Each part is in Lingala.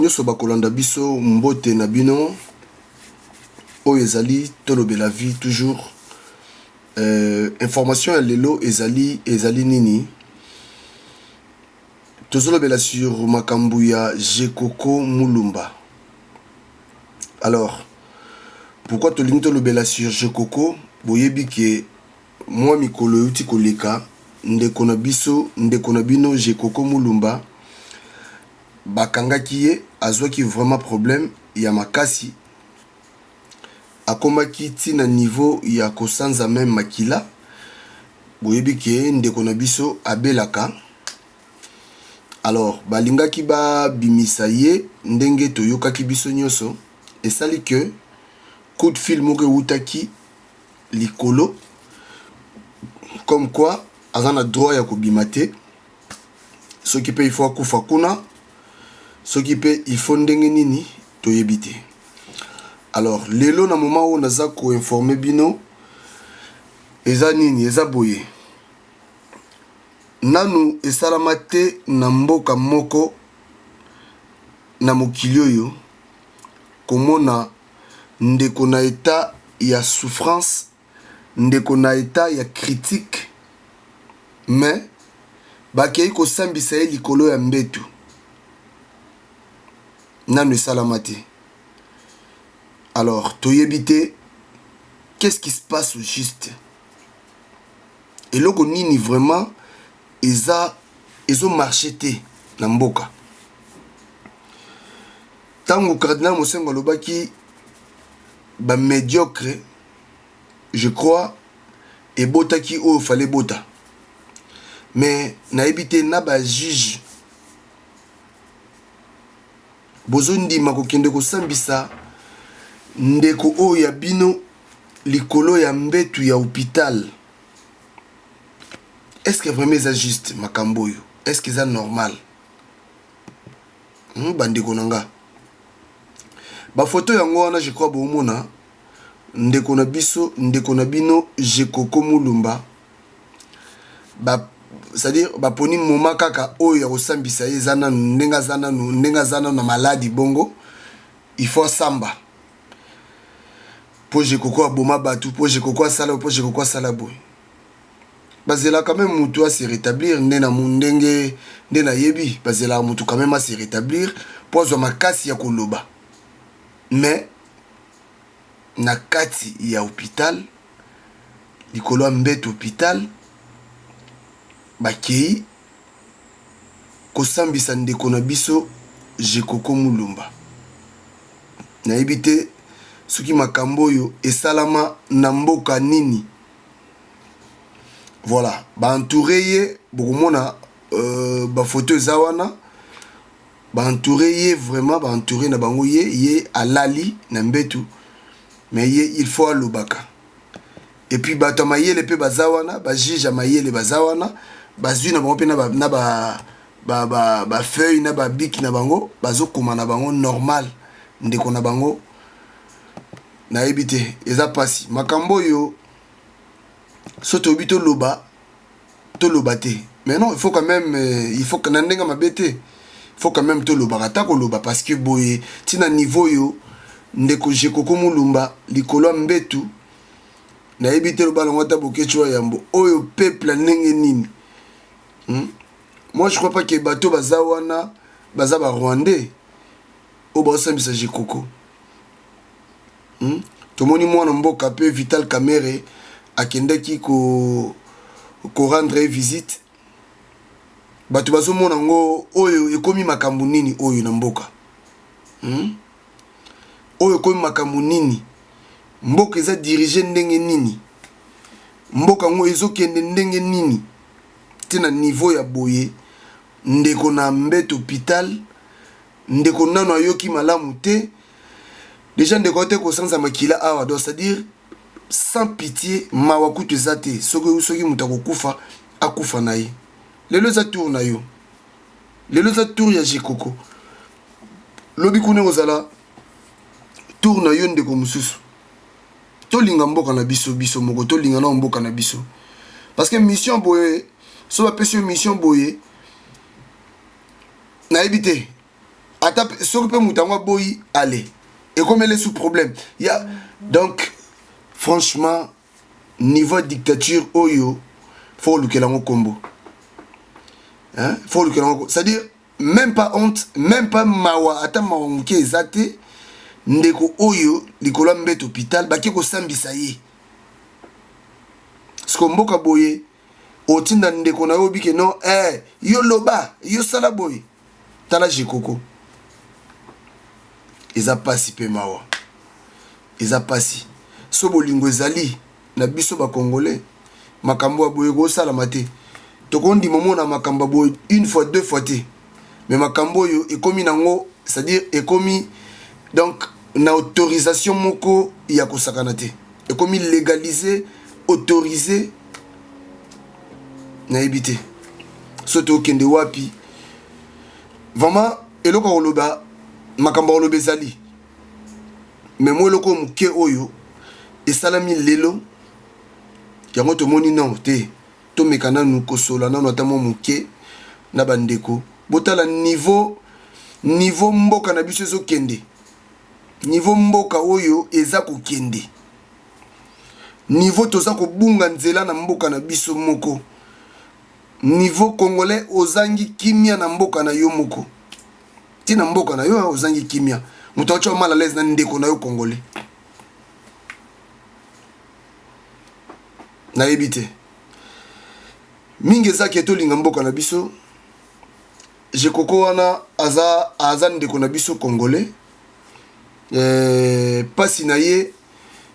Nyoso bakolanda biso mbote na bino oyo ezali tolobela vie toujours information ya lelo ezali nini tozolobela sur makambu ya Jekoko Mulumba. Alors pourquoi tolingi tolobela sur Jekoko? Boyebi ke moi mikolo yuti koleka ndeko na bino Jekoko Mulumba bakangaki ye azwaki vraiment problème ya makasi akomaki tina niveau ya kosanza même makila. Boyebi ke ndeko na biso abelaka. Alors balingaki ba bimisa ye ndenge toyokaki biso nyoso esali que coup de fil moko utaki likolo comme quoi azana droit ya kobima te, soki pe il faut akufa kuna, soki pe il faut ndenge nini toyebi te. Alors lelo na moment où naza ko informer bino eza nini eza boye nanu esalama te na mboka moko na mokili oyo komona ndeko na état ya souffrance, ndeko na état ya critique, mais bakei kosambisa ye likolo ya mbetu nanu esalama te. Alors toyebi te qu'est-ce qui se passe au juste eloko nini vraiment ezo marché te na mboka. Tango cardinal Mosengo alobaki ba médiocre, je crois ebotaki oyo fallait bota, mais nayebi te na ba juge bozo ndima kokende kosambisa ndeko oyo ya bino likolo ya mbetu ya hôpital. Est-ce que vraiment c'est juste makambo yo? Est-ce que c'est normal? Bandeko nanga ba photo yango wana je crois bomona ndeko na bino Jekoko Mulumba ba, c'est-à-dire ba poni moma kaka oyo ya kosambisa ye zana ndenga zana na maladi bongo il faut samba po Jekoko aboma batu, po Jekoko asala boy bazela quand même mutu a se rétablir ndena mundenge ndena yebi bazela mutu quand même a se rétablir po zo makasi ya koloba. Mais na kati ya hôpital likolo ya mbeto hôpital bakei kosambisa ndeko na biso Jekoko Mulumba. Nayebi te soki makambo oyo esalama na mboka nini. Voilà, ba entouré ye bokomona ba photo eza wana ba entouré ye vraiment ba entouré na bango ye alali na mbetu, mais ye il faut alobaka. Et puis bato mayele pe bazawana ba juge mayele bazawana bazui na bango pe na ba feuille na ba bic na bango bazokoma na bango normal ndeko na bango na ebite eza pasi makambo yo soto bito loba te. Mais non, il faut quand même il faut que nandenga mabete, il faut quand même to loba ta ko loba parce que boye tina niveau yo ndeko Jekoko Mulumba likolo mbetu na ebite loba ngota bokechwa yambo oyo peuple ndenge nini. Moi je crois pas que bato bazawana baza ba rwandais o ba sambisa Jekoko. Tomoni mwana mboka pe Vital Kamerhe akendaki ko rendre visite bato bazomona ngo oyo ekomi makambu nini oyo na mboka. Oyo ekomi makambu nini mboka eza dirige ndenge nini, mboka ngo ezokende ndenge nini tina niveau ya boye ndeko na mbeto hôpital ndeko nano ayoki malamu te déjà ndeko te kosanza makila awa donc c'est-à-dire sans pitié mawakutu ezate soki mutu akokufa akufa na ye. Lelo eza tour na yo, lelo eza tour ya Jekoko lobi kuna kozala tour na yo ndeko mosusu. Tolinga mboka na biso moko tolinga na mboka na biso parce que mission boye so bapesi yo mission boye nayebi te ata soki pe mutango boyi allez et comme elle est sous problème il y a donc franchement niveau dictature oyo faut le kelango combo hein faut le kelango c'est-à-dire même pas honte même pas mawa ata mawa muke ezate ndeko oyo likolo mbet hôpital baki ko sambisa ye skomboka boye otinda ndeko na yo bike non yo loba yo sala boye tala jikoko eza pasi pe mawa eza pasi so bolingo ezali na biso ba congolais makambo boye ko sala mate to kondi momona makambo boye une fois deux fois te mais makambo yo ekomi nango c'est-à-dire ekomi donc na autorisation moko ya kosakana te ekomi légaliser autorisé na ebité soto kende wapi vraiment eloko oloba makambo oloba ezali mais moi eloko muke oyo esalami lelo yango tomoni non te tomeka nanu kosola nanu ata mwa muke na bandeko botala niveau mboka na biso ezokende niveau mboka oyo eza kokende niveau toza kobunga nzela na mboka na biso moko niveau congolais ozangi kimia na mboka na yo moko tina mboka na yo ozangi kimia muto acho mal à l'aise na ndeko na yo congolais na ebité mingi eza keto linga mboka na biso je koko wana aza ndeko na biso congolais pasi na ye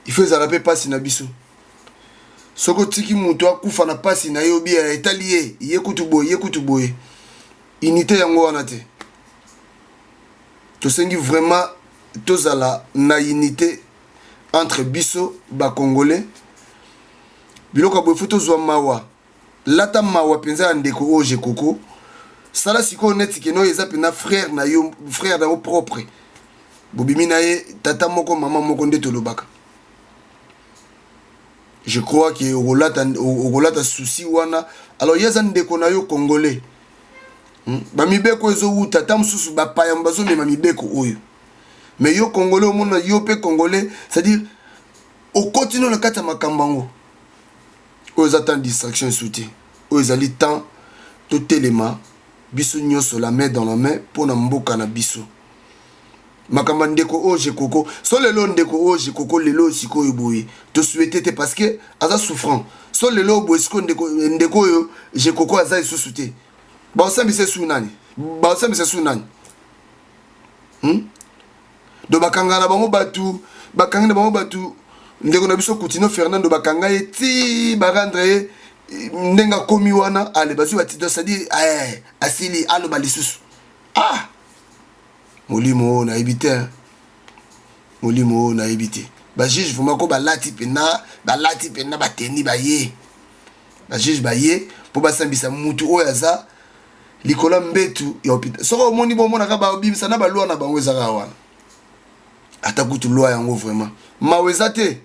il faut ezala pe pasi na biso soko tiki mutu akufa na pasi na ye obia etali ye kutu boye unité yango wana te tosengi vraiment tozala na unité entre biso ba congolais biloko boye faut tozwa mawa lata mawa penza ndeko oje koko sala siko neti keno eza pena frère na yo frère na yo propre bobimi na ye tata moko mama moko nde tolobaka je crois que ogolata souci wana alors yeza ndeko na yo congolais bamibeko ezowuta ta mosusu bapaya bazomema mibeko oyo mais yo congolais omona yo pe congolais c'est-à-dire okotino na kati ya makambo yango oyo eza temps distraction esuti oyo ezali temps totelema biso nyonso la main dans la main mpona mboka na biso makamba ndeko oje koko so lelo ndeko oje koko lelo sikoyo boye to souhaiter te parce que aza souffrant so lelo boye siko ndeko yo je koko aza isusu te ba osambise su nani do bakanga na bango batu ndeko na biso Coutinho Fernando bakanga ye ti barandre ndenga komi wana ale bazu batito c'est-à-dire asili alo balisusu molimo na ebité ba juge vraiment ko balati pena bateni baye ba juge baye po basambisa mutu oyo aza likola mbetu ya hôpital soko moni bomona ka ba obimisa na balwa na bango ezaka wana ata kutu loi yango vraiment maweza te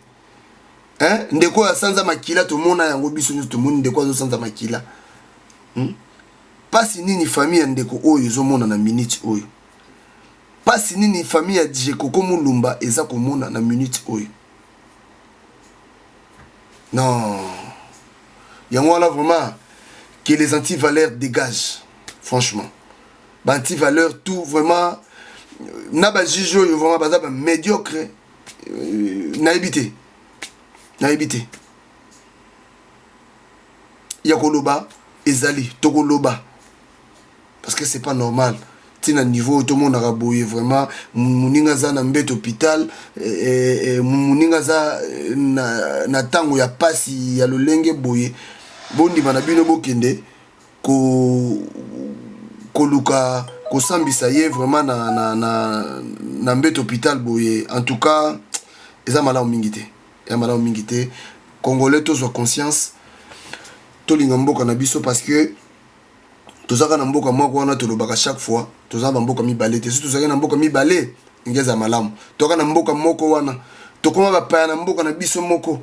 ndeko ya sanza makila to mona yango biso nyo to moni ndeko zo sanza makila pasi nini famille ndeko oyo zo mona na minute oyo pasi nini famille ya DJ Koko Mulumba eza komona na minute oyo non yango wana vraiment que les anti-valeurs dégagent franchement ba anti-valeurs tout vraiment na ba juge oyo vraiment baza ba médiocre na ebité ya koloba ezali tokoloba parce que c'est pas normal tina niveau tout le monde a boye vraiment muninga za na mbet hôpital muninga za na tango ya pasi ya lolenge boye bondi manabino bokende ko luka ko sambisa ye vraiment na mbet hôpital boye en tout cas eza malamu mingité congolais tous ont conscience to linga mboka na biso parce que tozaka na mboka moko wana tolobaka chaque fois tozaka na mboka mibale te surtout tozaka na mboka mibale ngeza malamu toka na mboka moko wana tokoma bapaya na mboka na biso moko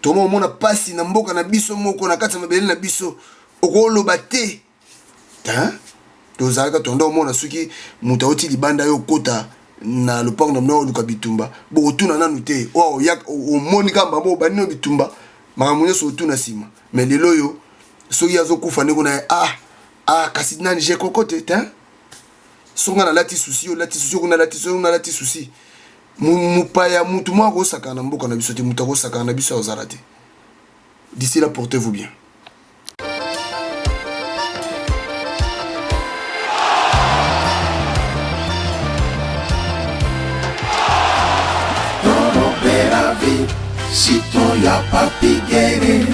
toma omona pasi na mboka na biso moko na kati ya mabele na biso okoloba te tozalaka tonda omona soki moto auti libanda yo kota na lopango na mno luka bitumba bokotuna nanu te omoni kamba bo banino bitumba makambo nyonso otuna nsima mais lelo oyo soki azokufa ndeko na ye kasi nani je kokote te songa na lati susi kuna lati susi mupaya mutu mwa akosaka na mboka na biso te mutu akosaka na biso azala te. D'ici là, portez-vous bien. Si ton ya papi gere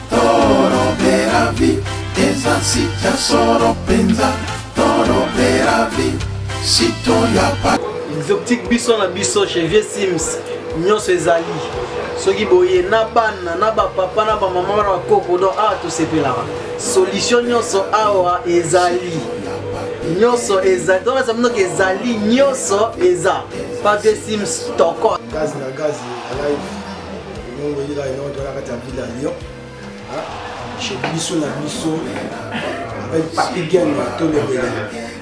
toro beravi eza si ta soro penza toro beravi si ton ya papi les optiques biso na biso chez Vieux Sims nyonso ezali soki boye na bana na bapapa na bamama na bakoko donc awa tosepelaka solution nyonso awa ezali nyonso ezali tokasa mnoko ezali nyonso eza pa Vieux Sims toko gaz na gaz alive nous voyons là on doit la ville à Lyon chez biso na biso avec papi gain to le bébé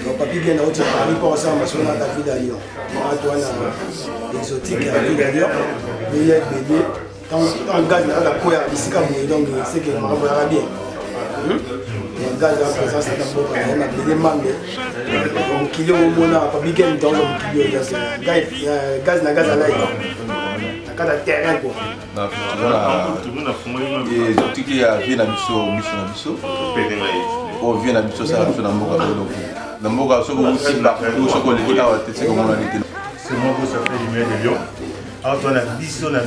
donc papi gain na autre Paris pour ça parce qu'on a la ville à Lyon on doit na exotique à ville à Lyon mais il y a bébé en gaz na la quoi ici comme donc c'est que on va bien le gaz la présence dans le boka on a bébé mangue donc kilo au mona papi gain dans le kilo gaz na gaz à l'ail kada terrain quoi na et zotiki ya vie na biso o vie na biso ça na mboka lelo na mboka soko usimba soko leki awa te seko mona leki c'est moi qui ça fait lumière de Lyon alors on a biso na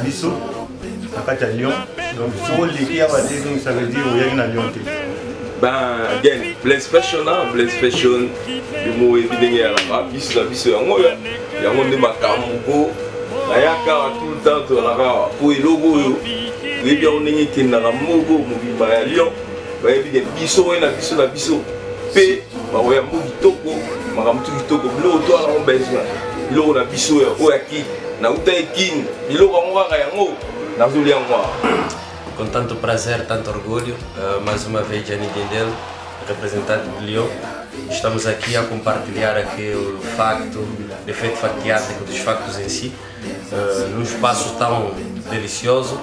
kati ya Lyon donc soko leki awa te donc ça veut dire oya na Lyon te ben again Blaze Fashion mo ebidenge ya la biso yango nde makambo ayaka tout le temps tolaka po elogo oyo toyebi yango ndenge ekendaka moko mobimba ya Lyon bayebi biso oyo na biso mpe bakoya mbo kitoko makambo tu kitoko biloko toala ngo besoin biloko na biso oyo aki nauta ekini biloko yango kaka yango nazoli yango. Com tanto prazer, tanto orgulho, mais uma vez Gianni Dindel, representante de Lyon. Estamos aqui a compartilhar aqui o facto, o efeito factiático dos factos em si, num espaço tão delicioso,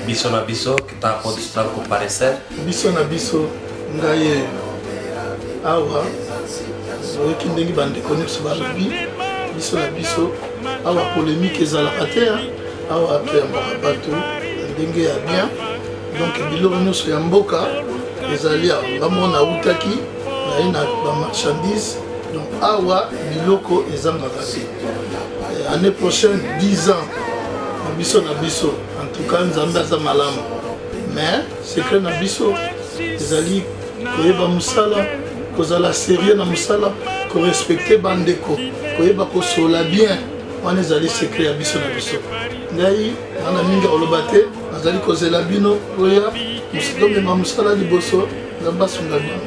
Biso na Biso, que pode estar a comparecer. Biso na Biso, ngai awa, oyoki ndenge bandeko so balobi, Biso na Biso, awa polémique ezalaka te, awa toyambaka bato ndenge ya bien, donc biloko nyonso ya mboka ezali awa ngambo nautaki naye na bamarchandise, donc awa biloko ezangaka te. Année prochaine 10 ans na biso en tout cas nzambe aza malamu, mais secret na biso ezali koyeba musala, kozala sérieux na musala, korespecte bandeko, koyeba kosola bien, wana ezali secret ya biso na biso. Ngai ana mingi oloba te nazali kozela bino oya musidome ma musala liboso nzambe asunga bino.